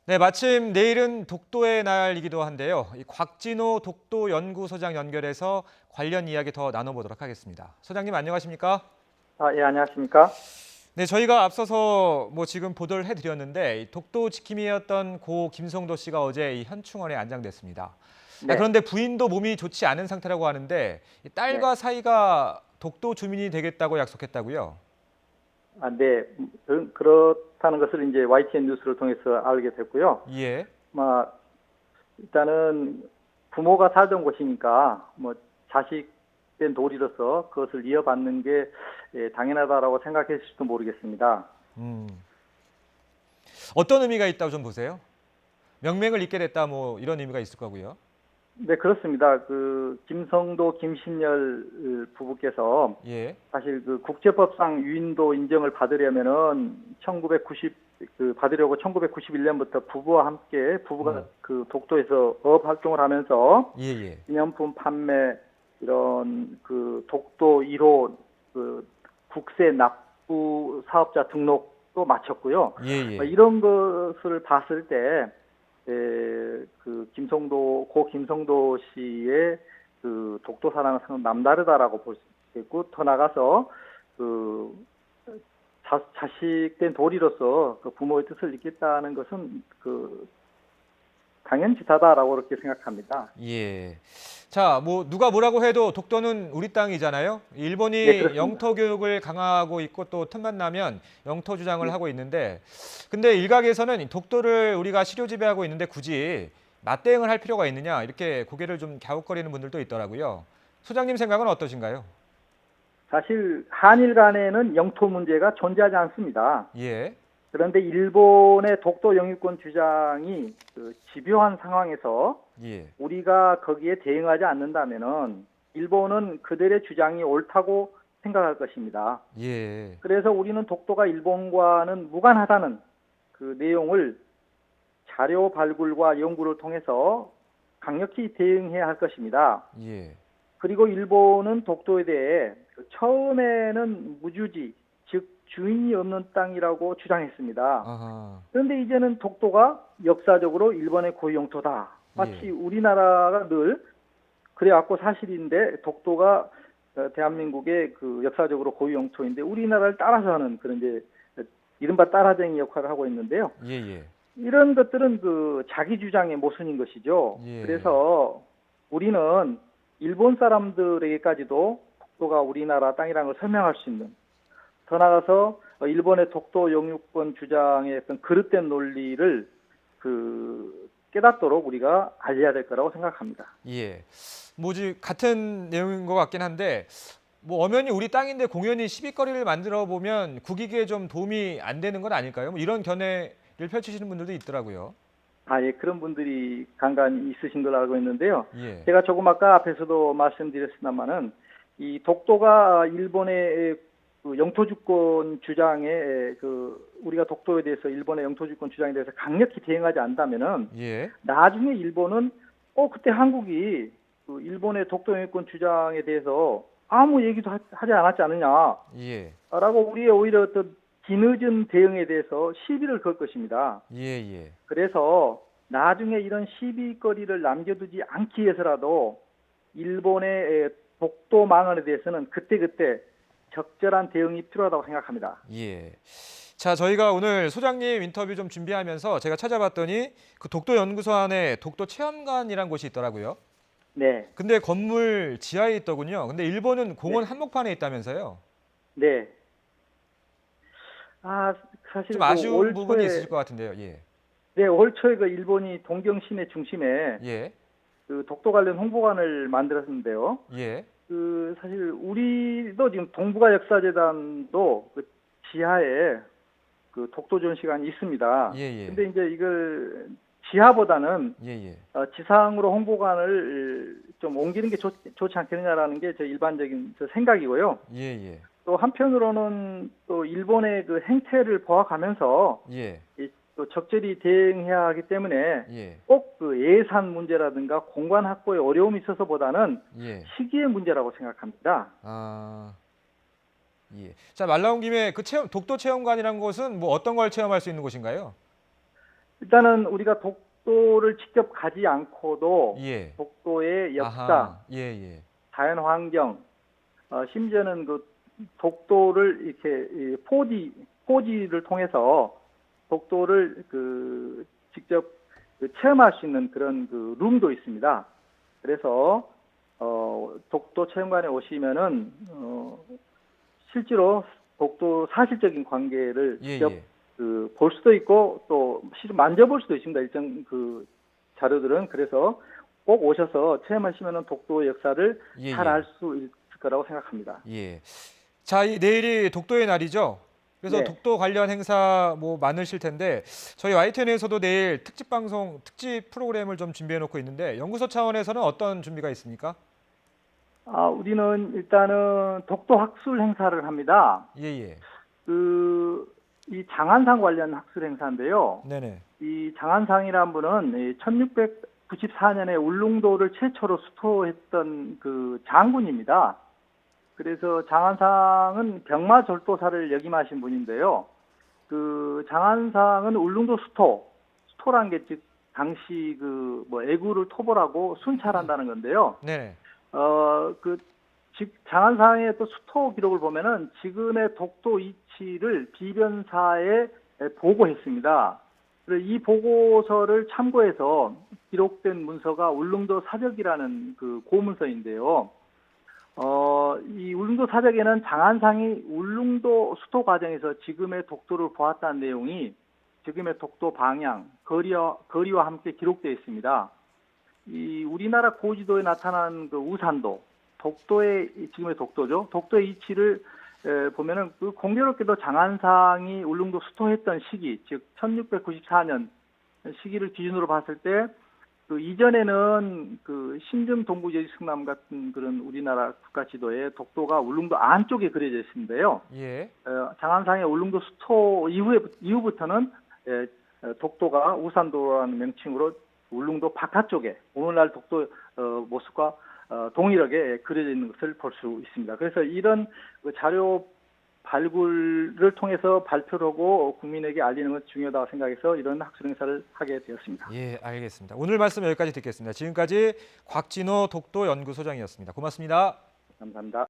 네, 마침 내일은 독도의 날이기도 한데요. 이 곽진호 독도연구소장 연결해서 관련 이야기 더 나눠보도록 하겠습니다. 소장님 안녕하십니까? 아, 예, 안녕하십니까? 네, 저희가 앞서서 지금 보도를 해드렸는데 이 독도 지킴이였던 고 김성도 씨가 어제 이 현충원에 안장됐습니다. 네, 그런데 부인도 몸이 좋지 않은 상태라고 하는데 이 네. 딸과 사이가 독도 주민이 되겠다고 약속했다고요? 아, 네. 그렇다는 것을 이제 YTN 뉴스를 통해서 알게 됐고요. 예. 일단은 부모가 살던 곳이니까 자식된 도리로서 그것을 이어받는 게 당연하다라고 생각했을지도 모르겠습니다. 음. 어떤 의미가 있다고 좀 보세요? 명맥을 잇게 됐다 이런 의미가 있을 거고요. 네, 그렇습니다. 그 김성도, 김신열 부부께서 예. 사실 그 국제법상 유인도 인정을 받으려면은 1991년부터 부부와 함께 부부가 그 독도에서 어업 활동을 하면서 예, 예. 기념품 판매 이런 그 독도 1호 그 국세 납부 사업자 등록도 마쳤고요. 예, 예. 이런 것을 봤을 때 그 고 김성도 씨의 그 독도 사랑은 상당히 남다르다라고 볼 수 있고, 더 나가서 그 자식된 도리로서 그 부모의 뜻을 잇겠다는 것은 그 당연지사다라고 그렇게 생각합니다. 예. 자, 누가 뭐라고 해도 독도는 우리 땅이잖아요. 네, 일본이 그렇습니다. 영토 교육을 강화하고 있고 또 틈만 나면 영토 주장을 네. 하고 있는데 근데 일각에서는 독도를 우리가 실효 지배하고 있는데 굳이 맞대응을 할 필요가 있느냐 이렇게 고개를 좀 갸웃거리는 분들도 있더라고요. 소장님 생각은 어떠신가요? 사실 한일 간에는 영토 문제가 존재하지 않습니다. 예. 그런데 일본의 독도 영유권 주장이 그 집요한 상황에서 예. 우리가 거기에 대응하지 않는다면은 일본은 그들의 주장이 옳다고 생각할 것입니다. 예. 그래서 우리는 독도가 일본과는 무관하다는 그 내용을 자료 발굴과 연구를 통해서 강력히 대응해야 할 것입니다. 예. 그리고 일본은 독도에 대해 처음에는 무주지, 즉 주인이 없는 땅이라고 주장했습니다. 아하. 그런데 이제는 독도가 역사적으로 일본의 고유 영토다. 예. 마치 우리나라가 늘 그래왔고 사실인데 독도가 대한민국의 그 역사적으로 고유 영토인데 우리나라를 따라서 하는 그런 이제 이른바 따라쟁이 역할을 하고 있는데요. 예, 예. 이런 것들은 그 자기 주장의 모순인 것이죠. 예. 그래서 우리는 일본 사람들에게까지도 독도가 우리나라 땅이라는 걸 설명할 수 있는, 더 나아가서 일본의 독도 영유권 주장의 어떤 그릇된 논리를 그 깨닫도록 우리가 알려야 될 거라고 생각합니다. 예. 같은 내용인 것 같긴 한데 엄연히 우리 땅인데 공연히 시비거리를 만들어 보면 국익에 좀 도움이 안 되는 건 아닐까요? 이런 견해를 펼치시는 분들도 있더라고요. 아, 예, 그런 분들이 간간히 있으신 걸로 알고 있는데요. 예. 제가 조금 아까 앞에서도 말씀드렸습니다만은 이 독도가 일본의 그 영토주권 주장에 그 우리가 독도에 대해서 일본의 영토주권 주장에 대해서 강력히 대응하지 않는다면은 예. 나중에 일본은 그때 한국이 그 일본의 독도 영유권 주장에 대해서 아무 얘기도 하지 않았지 않느냐라고 예. 우리의 오히려 어떤 뒤늦은 대응에 대해서 시비를 걸 것입니다. 예, 예. 그래서 나중에 이런 시비거리를 남겨두지 않기 위해서라도 일본의 독도 망언에 대해서는 그때그때 적절한 대응이 필요하다고 생각합니다. 예. 자, 저희가 오늘 소장님 인터뷰 좀 준비하면서 제가 찾아봤더니 그 독도 연구소 안에 독도 체험관이란 곳이 있더라고요. 네, 근데 건물 지하에 있더군요. 근데 일본은 공원 네, 한복판에 있다면서요. 네. 좀 사실 그 아쉬운 올 부분이 초에, 있으실 것 같은데요. 예. 네, 올 초에 그 일본이 동경 시내 중심에 예. 그 독도 관련 홍보관을 만들었는데요. 예. 그 사실 우리도 지금 동북아 역사재단도 그 지하에 그 독도 전시관이 있습니다. 예, 예. 근데 이제 이걸 지하보다는 예, 예. 지상으로 홍보관을 좀 옮기는 게 좋지 않겠느냐라는 게 제 일반적인 생각이고요. 예, 예. 또 한편으로는 또 일본의 그 행태를 보아가면서 예. 또 적절히 대응해야 하기 때문에 예. 꼭 그 예산 문제라든가 공간 확보에 어려움이 있어서보다는 예. 시기의 문제라고 생각합니다. 아, 예. 자, 말 나온 김에 그 독도 체험관이라는 곳은 어떤 걸 체험할 수 있는 곳인가요? 일단은 우리가 독도를 직접 가지 않고도 예. 독도의 역사, 아하. 예, 예. 자연 환경, 심지어는 그 독도를 이렇게 포지를 통해서 독도를 직접 체험할 수 있는 그런 룸도 있습니다. 그래서 독도 체험관에 오시면은 실제로 독도 사실적인 관계를 예, 직접 예. 볼 수도 있고 또 실제 만져볼 수도 있습니다. 일정 자료들은. 그래서 꼭 오셔서 체험하시면은 독도의 역사를 예, 잘 예. 알 수 있을 거라고 생각합니다. 예. 자, 내일이 독도의 날이죠. 그래서 네. 독도 관련 행사 뭐 많으실 텐데 저희 YTN에서도 내일 특집 방송, 특집 프로그램을 좀 준비해 놓고 있는데 연구소 차원에서는 어떤 준비가 있습니까? 우리는 일단은 독도 학술 행사를 합니다. 예, 예. 이 장안상 관련 학술 행사인데요. 네네. 이 장안상이라는 분은 1694년에 울릉도를 최초로 수토했던 장군입니다. 그래서 장안상은 병마절도사를 역임하신 분인데요. 장안상은 울릉도 수토란 게 즉 당시 애구를 토벌하고 순찰한다는 건데요. 네네. 즉 장안상의 또 수토 기록을 보면은 지금의 독도 위치를 비변사에 보고했습니다. 그래서 이 보고서를 참고해서 기록된 문서가 울릉도 사적이라는 고문서인데요. 이 울릉도 사적에는 장안상이 울릉도 수토 과정에서 지금의 독도를 보았다는 내용이 지금의 독도 방향, 거리와 함께 기록되어 있습니다. 이 우리나라 고지도에 나타난 우산도, 지금의 독도죠. 독도의 위치를 보면은 공교롭게도 장안상이 울릉도 수토했던 시기, 즉 1694년 시기를 기준으로 봤을 때 이전에는 신점 동부제지 승남 같은 그런 우리나라 국가 지도에 독도가 울릉도 안쪽에 그려져 있는데요. 예. 장안상의 울릉도 수토 이후부터는 독도가 우산도라는 명칭으로 울릉도 바깥쪽에 오늘날 독도 모습과 동일하게 그려져 있는 것을 볼 수 있습니다. 그래서 이런 자료 발굴을 통해서 발표를 하고 국민에게 알리는 것이 중요하다고 생각해서 이런 학술 행사를 하게 되었습니다. 예, 알겠습니다. 오늘 말씀 여기까지 듣겠습니다. 지금까지 곽진호 독도 연구소장이었습니다. 고맙습니다. 감사합니다.